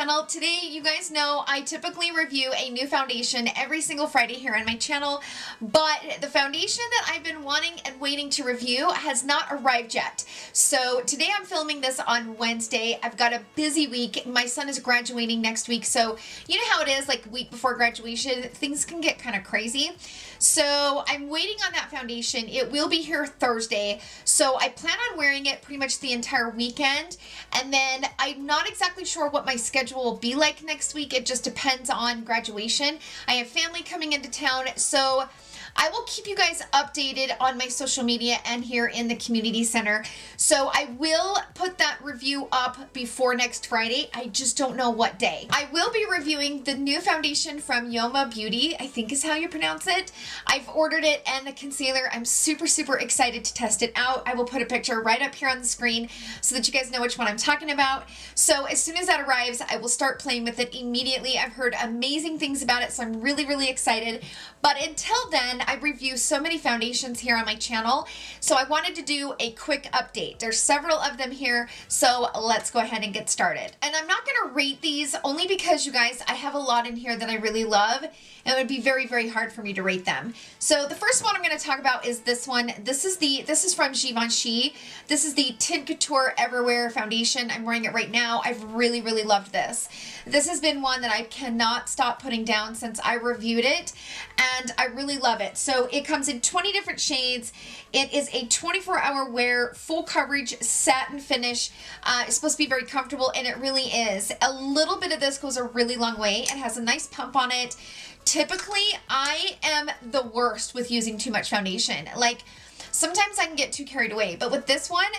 Channel. Today, you guys know I typically review a new foundation every single Friday here on my channel, but the foundation that I've been wanting and waiting to review has not arrived yet. So today I'm filming this on Wednesday. I've got a busy week. My son is graduating next week, so you know how it is, like week before graduation, things can get kind of crazy. So I'm waiting on that foundation. It will be here Thursday, so I plan on wearing it pretty much the entire weekend, and then I'm not exactly sure what my schedule will be like next week. It just depends on graduation. I have family coming into town, so I will keep you guys updated on my social media and here in the community center. So I will put that review up before next Friday. I just don't know what day. I will be reviewing the new foundation from Yoma Beauty, I think is how you pronounce it. I've ordered it and the concealer. I'm super excited to test it out. I will put a picture right up here on the screen so that you guys know which one I'm talking about. So as soon as that arrives, I will start playing with it immediately. I've heard amazing things about it, so I'm really excited. But until then, I review so many foundations here on my channel, so I wanted to do a quick update. There's several of them here, so let's go ahead and get started. And I'm not going to rate these only because, you guys, I have a lot in here that I really love, and it would be very hard for me to rate them. So the first one I'm going to talk about is this one. This is from Givenchy. This is the Tint Couture Everwear foundation. I'm wearing it right now. I've really loved this. This has been one that I cannot stop putting down since I reviewed it, and I really love it. So it comes in 20 different shades. It is a 24-hour wear, full coverage, satin finish. It's supposed to be very comfortable, and it really is. A little bit of this goes a really long way. It has a nice pump on it. Typically, I am the worst with using too much foundation. Like, sometimes I can get too carried away, but with this one,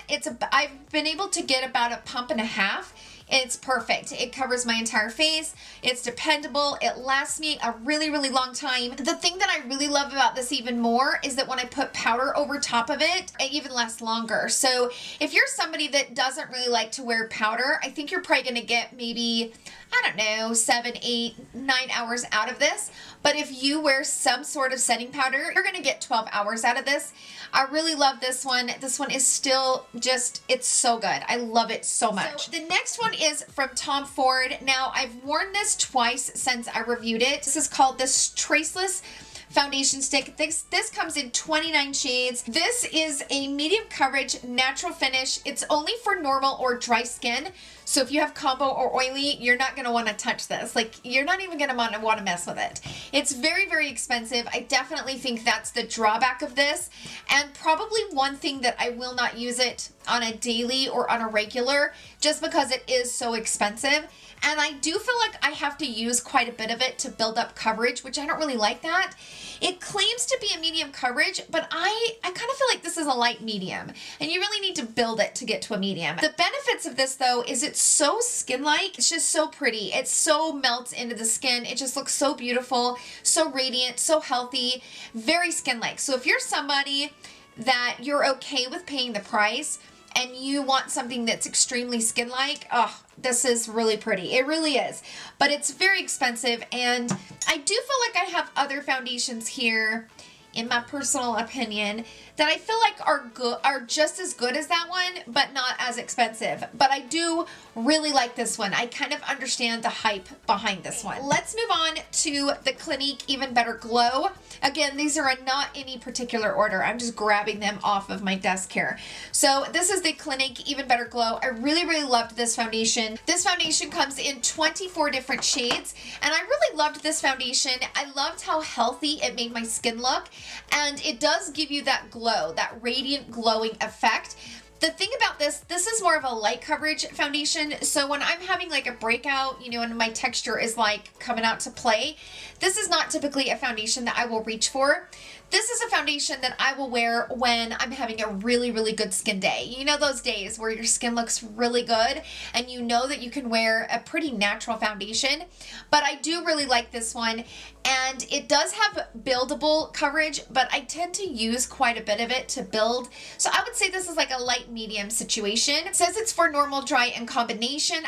I've been able to get about a pump and a half. It's perfect. It covers my entire face. It's dependable. It lasts me a really long time. The thing that I really love about this even more is that when I put powder over top of it, it even lasts longer. So if you're somebody that doesn't really like to wear powder, I think you're probably going to get maybe, I don't know, 7, 8, 9 hours out of this. But if you wear some sort of setting powder, you're going to get 12 hours out of this. I really love this one. This one is still just, it's so good. I love it so much. So the next one is from Tom Ford. Now, I've worn this twice since I reviewed it. This is called the Traceless foundation stick. This comes in 29 shades. This is a medium coverage, natural finish. It's only for normal or dry skin. So if you have combo or oily, you're not going to want to touch this. Like, you're not even going to want to mess with it. It's very expensive. I definitely think that's the drawback of this. And probably one thing that I will not use it on a daily or on a regular, just because it is so expensive. And I do feel like I have to use quite a bit of it to build up coverage, which I don't really like that. It claims to be a medium coverage, but I kind of feel like this is a light medium, and you really need to build it to get to a medium. The benefits of this, though, is it's so skin-like. It's just so pretty. It so melts into the skin. It just looks so beautiful, so radiant, so healthy, very skin-like. So if you're somebody that you're okay with paying the price and you want something that's extremely skin-like, oh, this is really pretty. It really is. But it's very expensive, and I do feel like I have other foundations here, in my personal opinion, that I feel like are just as good as that one, but not as expensive. But I do really like this one. I kind of understand the hype behind this one. Let's move on to the Clinique Even Better Glow. Again, these are not any particular order. I'm just grabbing them off of my desk here. So this is the Clinique Even Better Glow. I really loved this foundation. This foundation comes in 24 different shades, and I really loved this foundation. I loved how healthy it made my skin look, and it does give you that glow, that radiant glowing effect. The thing about this is more of a light coverage foundation, so when I'm having like a breakout, you know, and my texture is like coming out to play, this is not typically a foundation that I will reach for. This is a foundation that I will wear when I'm having a really good skin day. You know, those days where your skin looks really good and you know that you can wear a pretty natural foundation. But I do really like this one, and it does have buildable coverage, but I tend to use quite a bit of it to build. So I would say this is like a light medium situation. It says it's for normal, dry, and combination.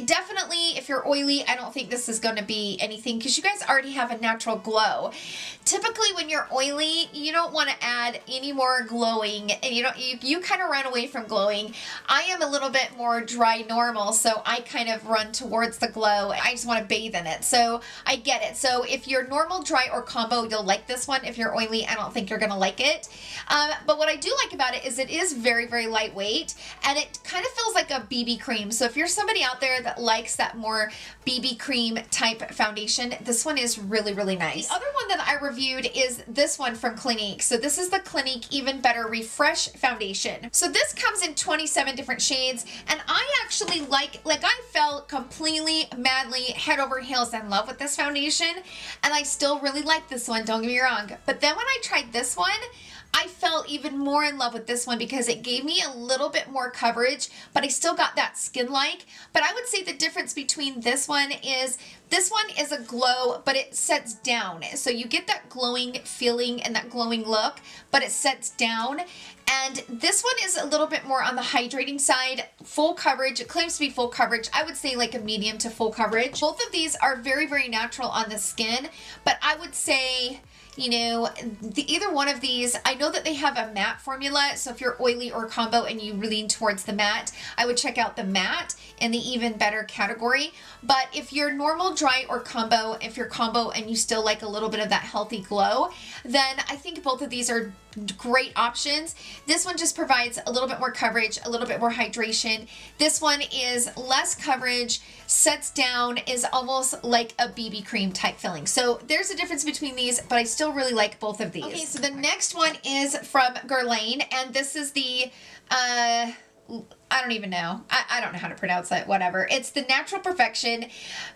Definitely if you're oily, I don't think this is going to be anything, because you guys already have a natural glow. Typically, typically when you're oily, you don't want to add any more glowing, and you kind of run away from glowing. I am a little bit more dry normal, so I kind of run towards the glow. I just want to bathe in it, so I get it. So if you're normal, dry, or combo, you'll like this one. If you're oily, I don't think you're gonna like it. But what I do like about it is it is very, very lightweight, and it kind of feels like a BB cream. So if you're somebody out there that likes that more BB cream type foundation, this one is really, really nice. The other one that I reviewed is this one from Clinique. So this is the Clinique Even Better Refresh Foundation. So this comes in 27 different shades, and I actually like I fell completely, madly, head over heels in love with this foundation, and I still really like this one, don't get me wrong. But then when I tried this one, I fell even more in love with this one because it gave me a little bit more coverage, but I still got that skin-like. But I would say the difference between this one is a glow, but it sets down. So you get that glowing feeling and that glowing look, but it sets down. And this one is a little bit more on the hydrating side, full coverage. It claims to be full coverage. I would say like a medium to full coverage. Both of these are very, very natural on the skin, but I would say, you know, either one of these, I know that they have a matte formula, so if you're oily or combo and you lean towards the matte, I would check out the matte in the Even Better category. But if you're normal, dry, or combo, if you're combo and you still like a little bit of that healthy glow, then I think both of these are great options. This one just provides a little bit more coverage, a little bit more hydration. This one is less coverage, sets down, is almost like a BB cream type feeling. So there's a difference between these, but I still really like both of these. Okay, so the next one is from Guerlain, and this is the I don't even know. I don't know how to pronounce it, whatever. It's the Natural Perfection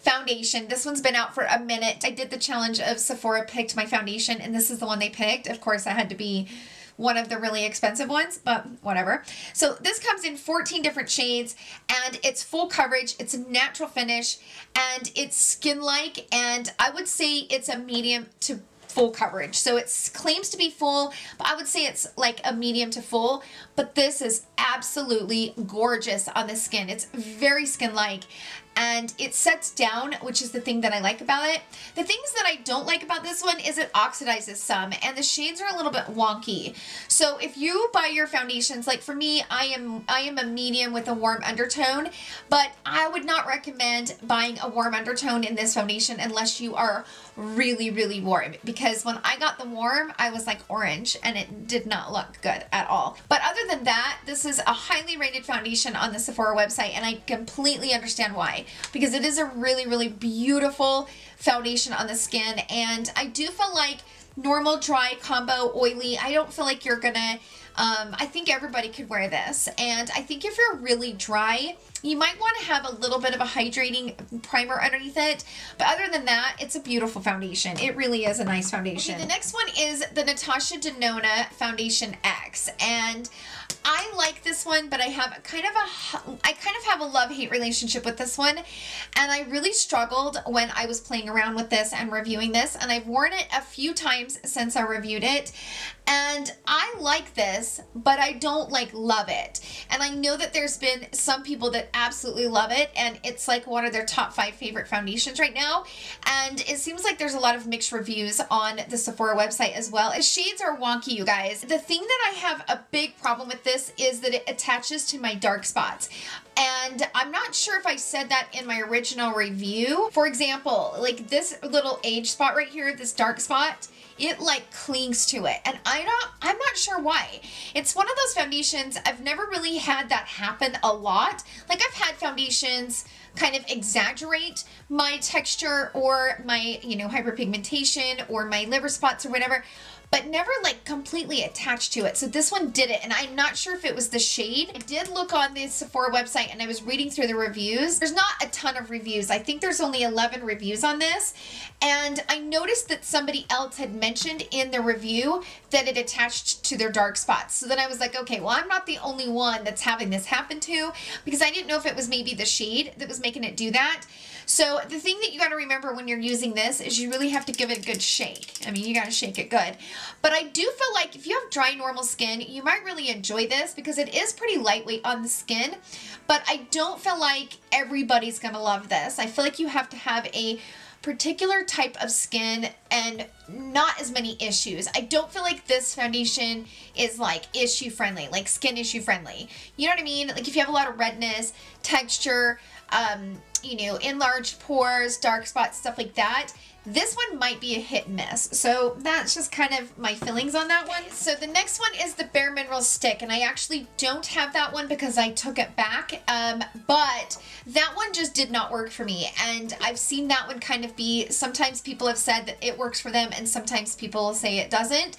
Foundation. This one's been out for a minute. I did the challenge of Sephora picked my foundation, and this is the one they picked. Of course, I had to be one of the really expensive ones, but whatever. So this comes in 14 different shades, and it's full coverage, it's a natural finish, and it's skin-like, and I would say it's a medium to full coverage. So it claims to be full, but I would say it's like a medium to full, but this is absolutely gorgeous on the skin. It's very skin-like, and it sets down, which is the thing that I like about it. The things that I don't like about this one is it oxidizes some, and the shades are a little bit wonky. So if you buy your foundations, like for me, I am a medium with a warm undertone, but I would not recommend buying a warm undertone in this foundation unless you are really, really warm, because when I got the warm, I was like orange, and it did not look good at all. But other than that, this is a highly rated foundation on the Sephora website, and I completely understand why. Because it is a really, really beautiful foundation on the skin, and I do feel like normal, dry, combo, oily, I don't feel like you're gonna, I think everybody could wear this, and I think if you're really dry, you might want to have a little bit of a hydrating primer underneath it, but other than that, it's a beautiful foundation. It really is a nice foundation. Okay, the next one is the Natasha Denona Foundation X, and I like this one, but I kind of have a love-hate relationship with this one, and I really struggled when I was playing around with this and reviewing this, and I've worn it a few times since I reviewed it, and I like this, but I don't love it. And I know that there's been some people that absolutely love it, and it's like one of their top 5 favorite foundations right now, and it seems like there's a lot of mixed reviews on the Sephora website as well. As shades are wonky, you guys. The thing that I have a big problem with this is that it attaches to my dark spots. And I'm not sure if I said that in my original review. For example, like this little age spot right here, this dark spot, it clings to it, and I'm not sure why. It's one of those foundations, I've never really had that happen a lot. Like, I've had foundations kind of exaggerate my texture or my, hyperpigmentation or my liver spots or whatever, but never completely attached to it. So this one did it, and I'm not sure if it was the shade. I did look on the Sephora website, and I was reading through the reviews. There's not a ton of reviews. I think there's only 11 reviews on this, and I noticed that somebody else had mentioned in the review that it attached to their dark spots. So then I was like, okay, well, I'm not the only one that's having this happen to, because I didn't know if it was maybe the shade that was making it do that. So the thing that you got to remember when you're using this is you really have to give it a good shake. I mean, you got to shake it good. But I do feel like if you have dry, normal skin, you might really enjoy this because it is pretty lightweight on the skin. But I don't feel like everybody's going to love this. I feel like you have to have a particular type of skin and not as many issues. I don't feel like this foundation is like issue friendly, like skin issue friendly. You know what I mean? Like if you have a lot of redness, texture, you know, enlarged pores, dark spots, stuff like that, this one might be a hit and miss. So that's just kind of my feelings on that one. So the next one is the BareMinerals stick, and I actually don't have that one because I took it back, but that one just did not work for me, and I've seen that one kind of be, sometimes people have said that it works for them and sometimes people say it doesn't.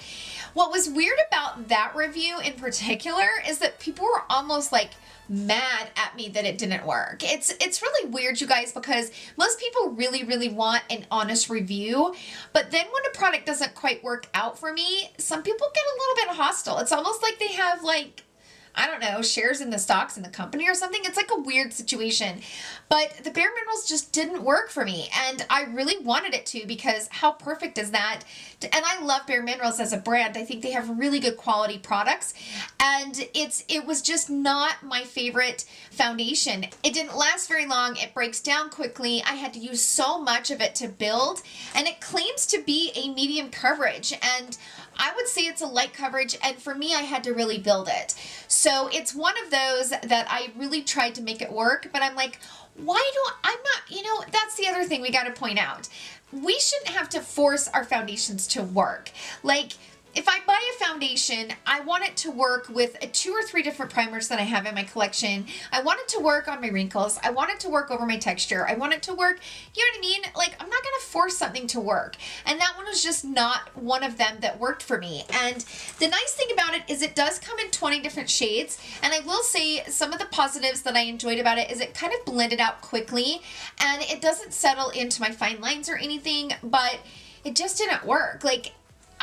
What was weird about that review in particular is that people were almost like mad at me that it didn't work. It's really weird, you guys, because most people really want an honest review, but then when a product doesn't quite work out for me, some people get a little bit hostile. It's almost like they have, like, I don't know, shares in the stocks in the company or something. It's like a weird situation. But the BareMinerals just didn't work for me, and I really wanted it to, because how perfect is that? And I love BareMinerals as a brand. I think they have really good quality products, and it was just not my favorite foundation. It didn't last very long. It breaks down quickly. I had to use so much of it to build, and it claims to be a medium coverage, and I would say it's a light coverage, and for me, I had to really build it. So it's one of those that I really tried to make it work, but I'm like, I'm not, you know, that's the other thing we got to point out. We shouldn't have to force our foundations to work. Like, if I buy a foundation, I want it to work with 2 or 3 different primers that I have in my collection. I want it to work on my wrinkles. I want it to work over my texture. I want it to work, you know what I mean? Like, I'm not going to force something to work. And that one was just not one of them that worked for me. And the nice thing about it is it does come in 20 different shades. And I will say some of the positives that I enjoyed about it is it kind of blended out quickly. And it doesn't settle into my fine lines or anything, but it just didn't work. Like,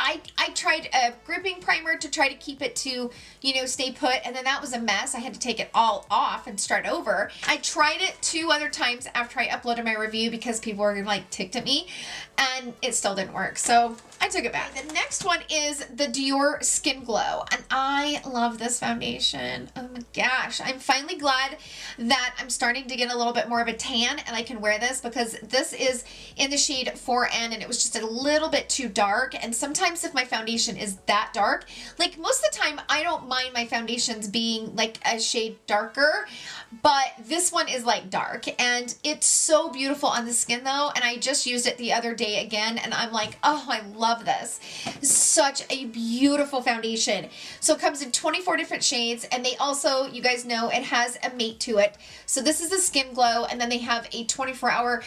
I tried a gripping primer to try to keep it to, you know, stay put, and then that was a mess. I had to take it all off and start over. I tried it 2 other times after I uploaded my review because people were like ticked at me, and it still didn't work. So I took it back. The next one is the Dior Skin Glow, and I love this foundation. Oh my gosh. I'm finally glad that I'm starting to get a little bit more of a tan and I can wear this, because this is in the shade 4N and it was just a little bit too dark. And sometimes if my foundation is that dark, like most of the time I don't mind my foundations being like a shade darker, but this one is like dark, and it's so beautiful on the skin though. And I just used it the other day again, and I'm like, oh, I love this. Such a beautiful foundation. So it comes in 24 different shades, and they also, you guys know, it has a mate to it. So this is a Skin Glow, and then they have a 24-hour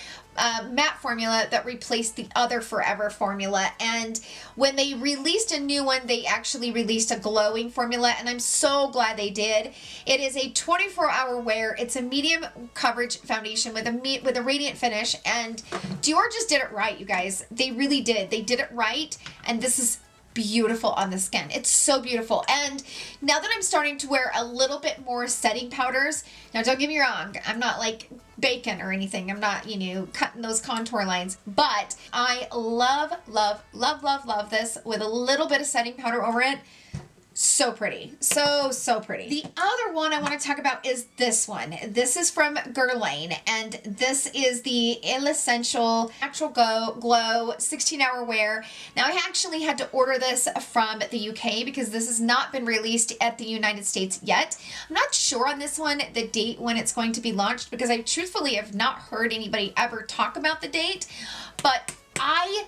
matte formula that replaced the other Forever formula. And when they released a new one, they actually released a glowing formula, and I'm so glad they did. It is a 24-hour wear. It's a medium coverage foundation with a radiant finish, and Dior just did it right, you guys. They really did. They did it right, and this is beautiful on the skin. It's so beautiful. And now that I'm starting to wear a little bit more setting powders, now don't get me wrong, I'm not like bacon or anything. I'm not, you know, cutting those contour lines, but I love this with a little bit of setting powder over it. So pretty. So pretty. The other one I want to talk about is this one. This is from Guerlain, and this is the Essential Natural Glow 16-hour wear. Now, I actually had to order this from the UK because this has not been released at the United States yet. I'm not sure on this one, the date when it's going to be launched, because I truthfully have not heard anybody ever talk about the date, but I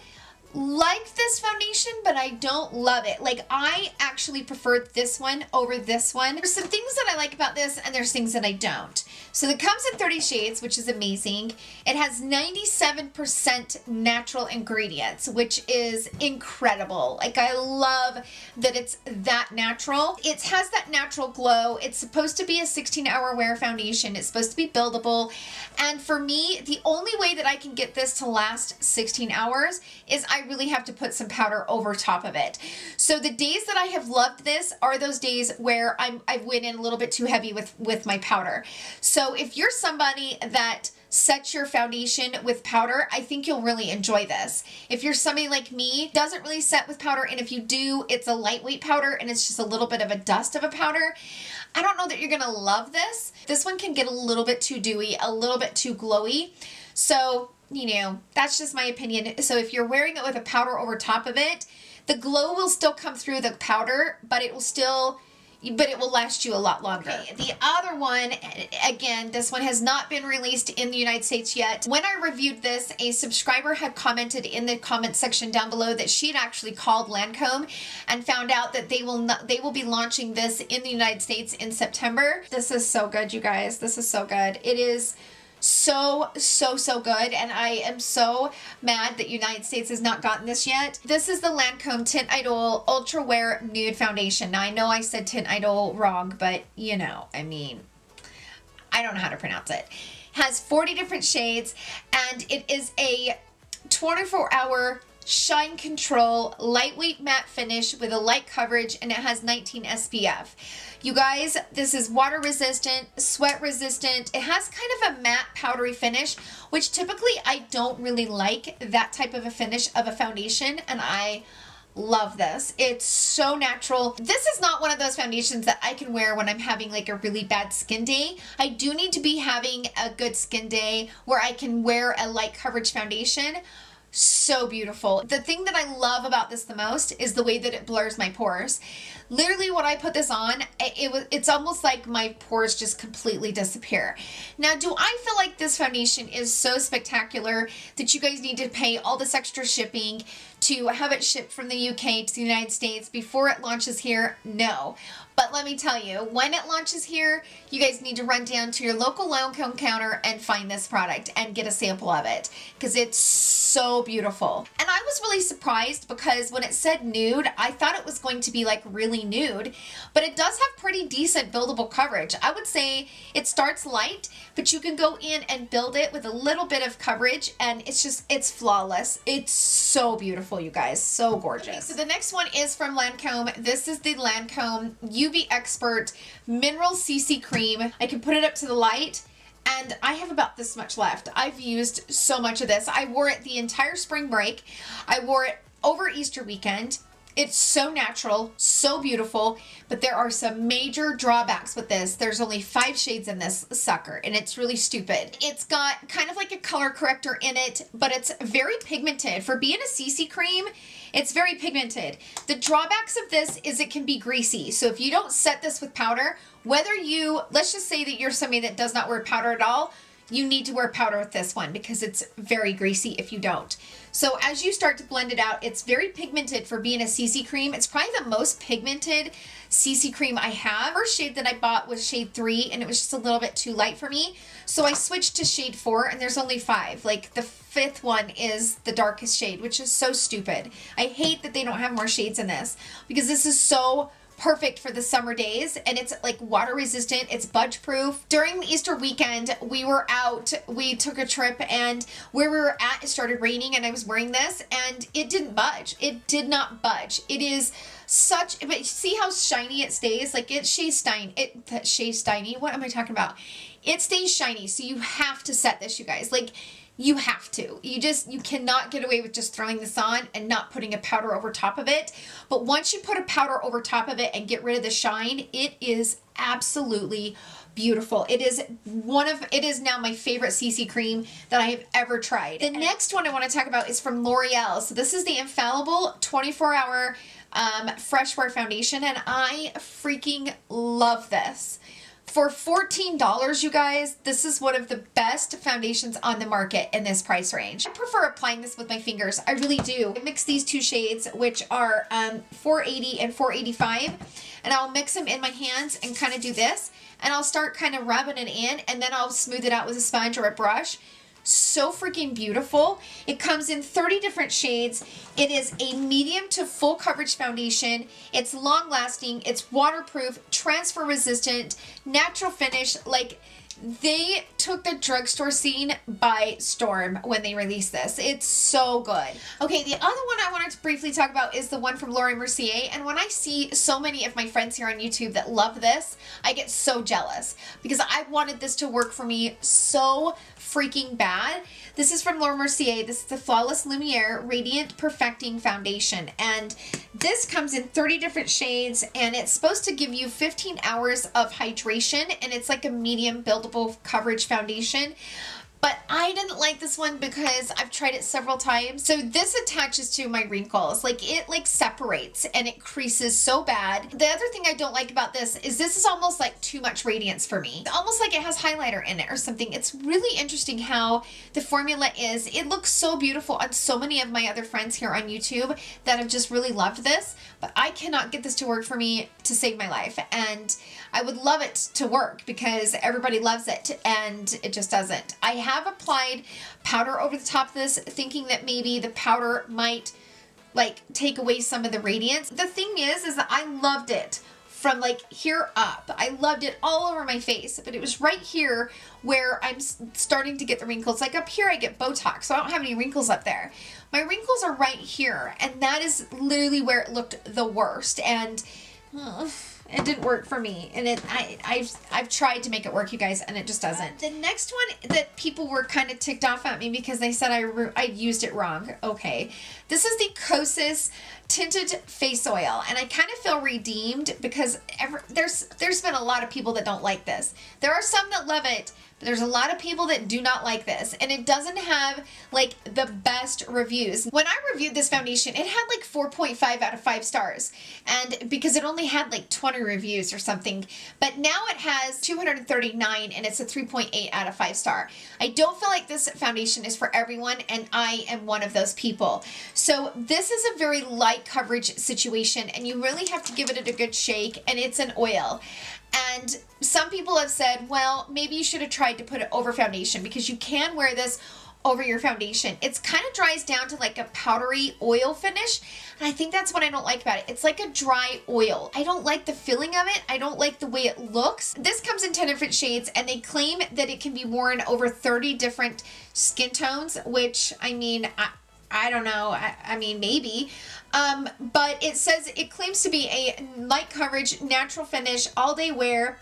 like this foundation, but I don't love it. Like, I actually preferred this one over this one. There's some things that I like about this, and there's things that I don't. So it comes in 30 shades, which is amazing. It has 97% natural ingredients, which is incredible. Like, I love that it's that natural. It has that natural glow. It's supposed to be a 16-hour wear foundation. It's supposed to be buildable. And for me, the only way that I can get this to last 16 hours is I really have to put some powder over top of it. So the days that I have loved this are those days where I've went in a little bit too heavy with my powder. So if you're somebody that sets your foundation with powder, I think you'll really enjoy this. If you're somebody like me, doesn't really set with powder, and if you do, it's a lightweight powder and it's just a little bit of a dust of a powder, I don't know that you're gonna love this. This one can get a little bit too dewy, a little bit too glowy. So you know, that's just my opinion. So if you're wearing it with a powder over top of it, the glow will still come through the powder, but it will last you a lot longer. Okay, the other one, again, this one has not been released in the United States yet. When I reviewed this, a subscriber had commented in the comment section down below that she had actually called Lancome and found out that they will be launching this in the United States in September. This is so good, you guys. This is so good. It is so good, and I am so mad that United States has not gotten this yet. This is the Lancome Tint Idol Ultra Wear Nude Foundation. Now I know I said Tint Idol wrong, but you know, I mean, I don't know how to pronounce it. Has 40 different shades, and it is a 24-hour shine control lightweight matte finish with a light coverage, and it has 19 SPF. You guys, this is water resistant, sweat resistant. It has kind of a matte powdery finish, which typically I don't really like that type of a finish of a foundation, and I love this. It's so natural. This is not one of those foundations that I can wear when I'm having like a really bad skin day. I do need to be having a good skin day where I can wear a light coverage foundation. So beautiful. The thing that I love about this the most is the way that it blurs my pores. Literally when I put this on, it's almost like my pores just completely disappear. Now, do I feel like this foundation is so spectacular that you guys need to pay all this extra shipping to have it shipped from the UK to the United States before it launches here? No. But let me tell you, when it launches here, you guys need to run down to your local Lancome counter and find this product and get a sample of it, because it's so beautiful. And I was really surprised because when it said nude, I thought it was going to be like really nude, but it does have pretty decent buildable coverage. I would say it starts light, but you can go in and build it with a little bit of coverage, and it's flawless. It's so beautiful, you guys. So gorgeous. Okay, so the next one is from Lancome. This is the Lancome UV Expert Mineral CC Cream. I can put it up to the light, and I have about this much left. I've used so much of this. I wore it the entire spring break. I wore it over Easter weekend. It's so natural, so beautiful, but there are some major drawbacks with this. There's only 5 shades in this sucker, and it's really stupid. It's got kind of like a color corrector in it, but it's very pigmented. For being a CC cream, it's very pigmented. The drawbacks of this is it can be greasy. So if you don't set this with powder, let's just say that you're somebody that does not wear powder at all, you need to wear powder with this one because it's very greasy if you don't. So as you start to blend it out, it's very pigmented for being a CC cream. It's probably the most pigmented CC cream I have. First shade that I bought was shade 3, and it was just a little bit too light for me. So I switched to shade 4, and there's only 5. Like the 5th one is the darkest shade, which is so stupid. I hate that they don't have more shades in this because this is so perfect for the summer days, and it's like water resistant, it's budge proof. During the Easter weekend, we were out, we took a trip, and where we were at, it started raining, and I was wearing this, and it didn't budge. It did not budge. It is such, but see how shiny it stays? Like it stays shiny. What am I talking about? It stays shiny, so you have to set this, you guys. Like, you have to. You cannot get away with just throwing this on and not putting a powder over top of it. But once you put a powder over top of it and get rid of the shine, it is absolutely beautiful. It is now my favorite CC cream that I have ever tried. The next one I want to talk about is from L'Oreal. So this is the Infallible 24-hour fresh wear foundation, and I freaking love this. For $14, you guys, this is one of the best foundations on the market in this price range. I prefer applying this with my fingers. I really do. I mix these 2 shades, which are 480 and 485, and I'll mix them in my hands and kind of do this, and I'll start kind of rubbing it in, and then I'll smooth it out with a sponge or a brush. So freaking beautiful. It comes in 30 different shades. It is a medium to full coverage foundation. It's long lasting, it's waterproof, transfer resistant, natural finish. Like, they took the drugstore scene by storm when they released this. It's so good. Okay, the other one I wanted to briefly talk about is the one from Laura Mercier. And when I see so many of my friends here on YouTube that love this, I get so jealous because I wanted this to work for me so freaking bad. This is from Laura Mercier. This is the Flawless Lumiere Radiant Perfecting Foundation, and this comes in 30 different shades, and it's supposed to give you 15 hours of hydration, and it's like a medium buildable coverage foundation. but I didn't like this one because I've tried it several times. So this attaches to my wrinkles. Like it like separates and it creases so bad. The other thing I don't like about this is almost like too much radiance for me. Almost like it has highlighter in it or something. It's really interesting how the formula is. It looks so beautiful on so many of my other friends here on YouTube that have just really loved this, but I cannot get this to work for me to save my life. And I would love it to work because everybody loves it and it just doesn't. I have applied powder over the top of this thinking that maybe the powder might like take away some of the radiance. The thing is that I loved it from like here up. I loved it all over my face, but it was right here where I'm starting to get the wrinkles. Like up here I get Botox, so I don't have any wrinkles up there. My wrinkles are right here, and that is literally where it looked the worst, and it didn't work for me. And I've tried to make it work, you guys, and it just doesn't. The next one that people were kind of ticked off at me because they said I used it wrong. Okay, this is the Kosas tinted face oil, and I kind of feel redeemed because there's been a lot of people that don't like this. There are some that love it, but there's a lot of people that do not like this, and it doesn't have like the best reviews. When I reviewed this foundation, it had like 4.5 out of 5 stars, and because it only had like 20 reviews or something, but now it has 239 and it's a 3.8 out of 5 star. I don't feel like this foundation is for everyone, and I am one of those people. So this is a very light coverage situation, and you really have to give it a good shake, and it's an oil. And some people have said, well, maybe you should have tried to put it over foundation because you can wear this over your foundation. It's kind of dries down to like a powdery oil finish, and I think that's what I don't like about it. It's like a dry oil. I don't like the feeling of it. I don't like the way it looks. This comes in 10 different shades, and they claim that it can be worn over 30 different skin tones, which I mean, I don't know. I mean, maybe. But it says it claims to be a light coverage, natural finish, all day wear,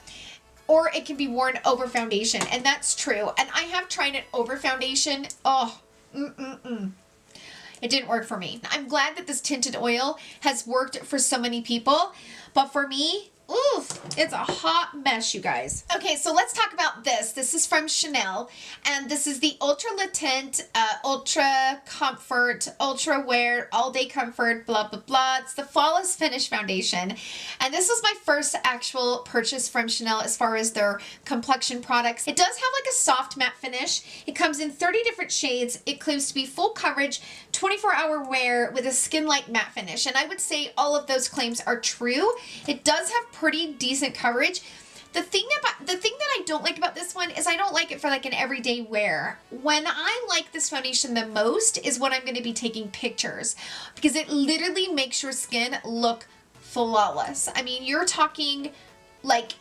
or it can be worn over foundation. And that's true. And I have tried it over foundation. Oh, it didn't work for me. I'm glad that this tinted oil has worked for so many people, but for me, oof, it's a hot mess, you guys. Okay, so let's talk about this. This is from Chanel, and this is the Ultra Latent, Ultra Comfort, Ultra Wear, All Day Comfort, blah, blah, blah. It's the Flawless Finish Foundation, and this was my first actual purchase from Chanel as far as their complexion products. It does have like a soft matte finish. It comes in 30 different shades. It claims to be full coverage, 24-hour wear with a skin-like matte finish, and I would say all of those claims are true. It does have pretty decent coverage. The thing that I don't like about this one is I don't like it for like an everyday wear. When I like this foundation the most is when I'm going to be taking pictures, because it literally makes your skin look flawless. I mean, you're talking like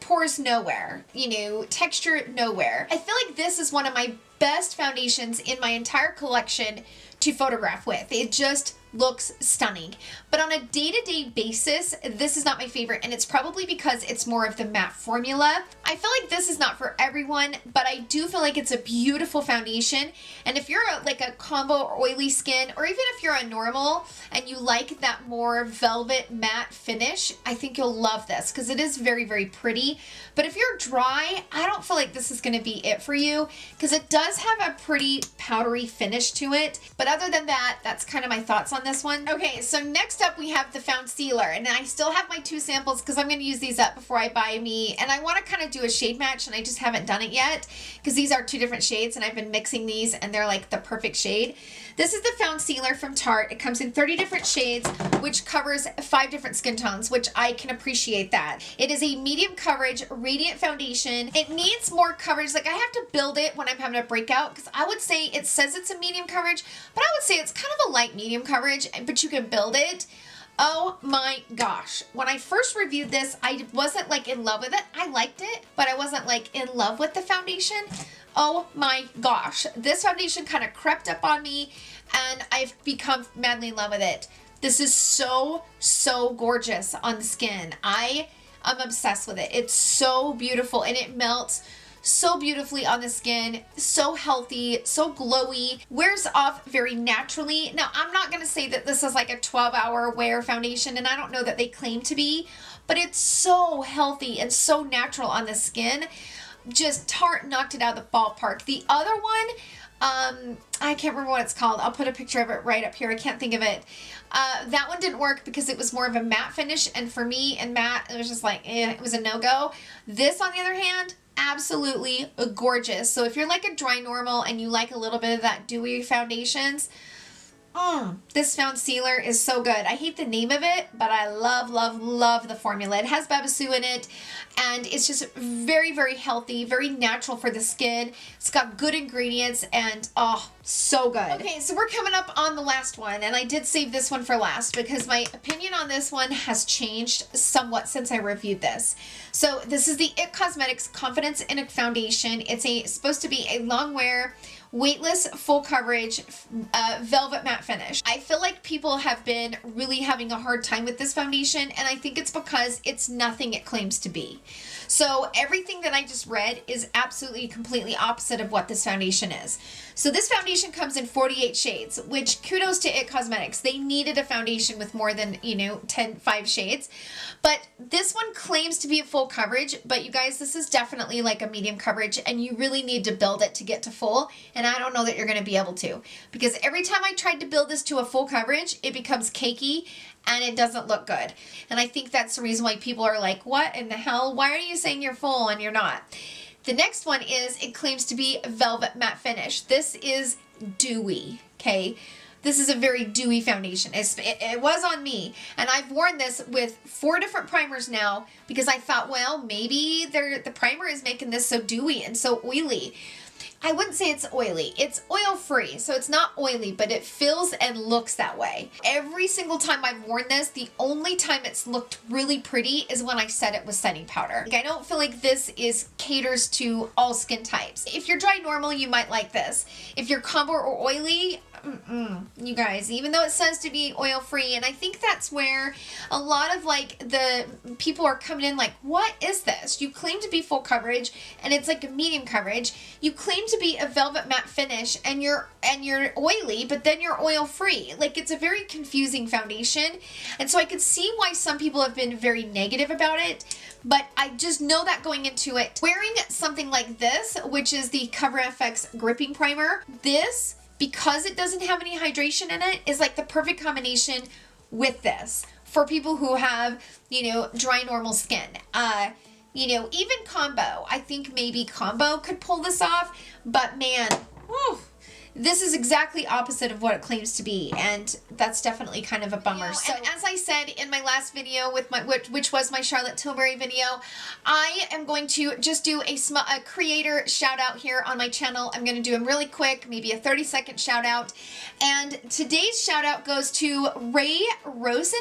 pores nowhere, you know, texture nowhere. I feel like this is one of my best foundations in my entire collection to photograph with. It just looks stunning. But on a day-to-day basis, this is not my favorite, and it's probably because it's more of the matte formula. I feel like this is not for everyone, but I do feel like it's a beautiful foundation. And if you're like a combo or oily skin, or even if you're a normal and you like that more velvet matte finish, I think you'll love this because it is very, very pretty. But if you're dry, I don't feel like this is going to be it for you because it does have a pretty powdery finish to it. But other than that, that's kind of my thoughts on this one. Okay, so next up we have the foundsealer, and I still have my 2 samples because I'm going to use these up before I buy me, and I want to kind of do a shade match, and I just haven't done it yet because these are 2 different shades, and I've been mixing these, and they're like the perfect shade. This is the foundsealer from Tarte. It comes in 30 different shades, which covers 5 different skin tones, which I can appreciate that. It is a medium coverage, radiant foundation. It needs more coverage. Like, I have to build it when I'm having a breakout because I would say it says it's a medium coverage, but I would say it's kind of a light medium coverage, but you can build it. Oh my gosh. When I first reviewed this, I wasn't like in love with it. I liked it, but I wasn't like in love with the foundation. Oh my gosh. This foundation kind of crept up on me, and I've become madly in love with it. This is so, so gorgeous on the skin. I'm obsessed with it. It's so beautiful, and it melts so beautifully on the skin, so healthy, so glowy, wears off very naturally. Now, I'm not going to say that this is like a 12-hour wear foundation, and I don't know that they claim to be, but it's so healthy and so natural on the skin. just Tarte knocked it out of the ballpark. The other one, I can't remember what it's called. I'll put a picture of it right up here. I can't think of it. That one didn't work because it was more of a matte finish, and for me and matte, it was just like, it was a no-go. This, on the other hand, absolutely gorgeous. So if you're like a dry normal and you like a little bit of that dewy foundations, this foundsealer is so good. I hate the name of it, but I love, love, love the formula. It has babassu in it, and it's just very, very healthy, very natural for the skin. It's got good ingredients, and oh, so good. Okay, so we're coming up on the last one, and I did save this one for last because my opinion on this one has changed somewhat since I reviewed this. So this is the IT Cosmetics Confidence in a Foundation. It's supposed to be a long wear, weightless, full coverage, velvet matte finish. I feel like people have been really having a hard time with this foundation, and I think it's because it's nothing it claims to be. So everything that I just read is absolutely completely opposite of what this foundation is. So this foundation comes in 48 shades, which kudos to IT Cosmetics. They needed a foundation with more than, 5 shades. But this one claims to be a full coverage, but you guys, this is definitely like a medium coverage, and you really need to build it to get to full. And I don't know that you're going to be able to, because every time I tried to build this to a full coverage, it becomes cakey and it doesn't look good. And I think that's the reason why people are like, what in the hell? Why are you saying you're full and you're not? The next one is, it claims to be velvet matte finish. This is dewy, okay? This is a very dewy foundation. It was on me, and I've worn this with 4 different primers now because I thought, well, maybe the primer is making this so dewy and so oily. I wouldn't say it's oily. It's oil-free, so it's not oily, but it feels and looks that way. Every single time I've worn this, the only time it's looked really pretty is when I set it with setting powder. Like, I don't feel like this caters to all skin types. If you're dry normal, you might like this. If you're combo or oily, you guys, even though it says to be oil-free, and I think that's where a lot of like the people are coming in like, what is this? You claim to be full coverage and it's like a medium coverage. You claim to be a velvet matte finish and you're oily, but then you're oil-free. Like, it's a very confusing foundation, and so I could see why some people have been very negative about it. But I just know that going into it, wearing something like this, which is the Cover FX Gripping Primer, this, because it doesn't have any hydration in it, is like the perfect combination with this for people who have, dry normal skin. Even combo. I think maybe combo could pull this off, but man, whew, this is exactly opposite of what it claims to be, and that's definitely kind of a bummer. So, and as I said in my last video, with which was my Charlotte Tilbury video, I am going to just do a creator shout out here on my channel. I'm going to do them really quick, maybe a 30-second shout out. And today's shout out goes to Rae Roesener.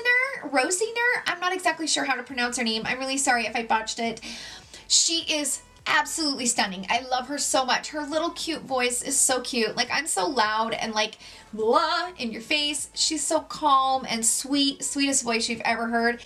I'm not exactly sure how to pronounce her name. I'm really sorry if I botched it. She is absolutely stunning. I love her so much. Her little cute voice is so cute. Like, I'm so loud and like blah in your face. She's so calm and sweet, sweetest voice you've ever heard.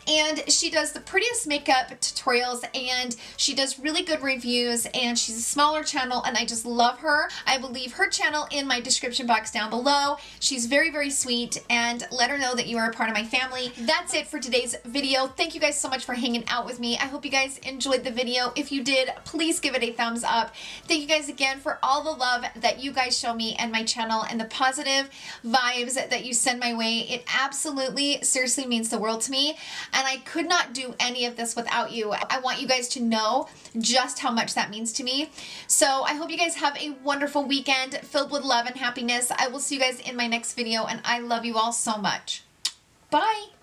And she does the prettiest makeup tutorials, and she does really good reviews, and she's a smaller channel, and I just love her. I will leave her channel in my description box down below. She's very, very sweet, and let her know that you are a part of my family. That's it for today's video. Thank you guys so much for hanging out with me. I hope you guys enjoyed the video. If you did, please give it a thumbs up. Thank you guys again for all the love that you guys show me and my channel, and the positive vibes that you send my way. It absolutely, seriously means the world to me. And I could not do any of this without you. I want you guys to know just how much that means to me. So I hope you guys have a wonderful weekend filled with love and happiness. I will see you guys in my next video, and I love you all so much. Bye!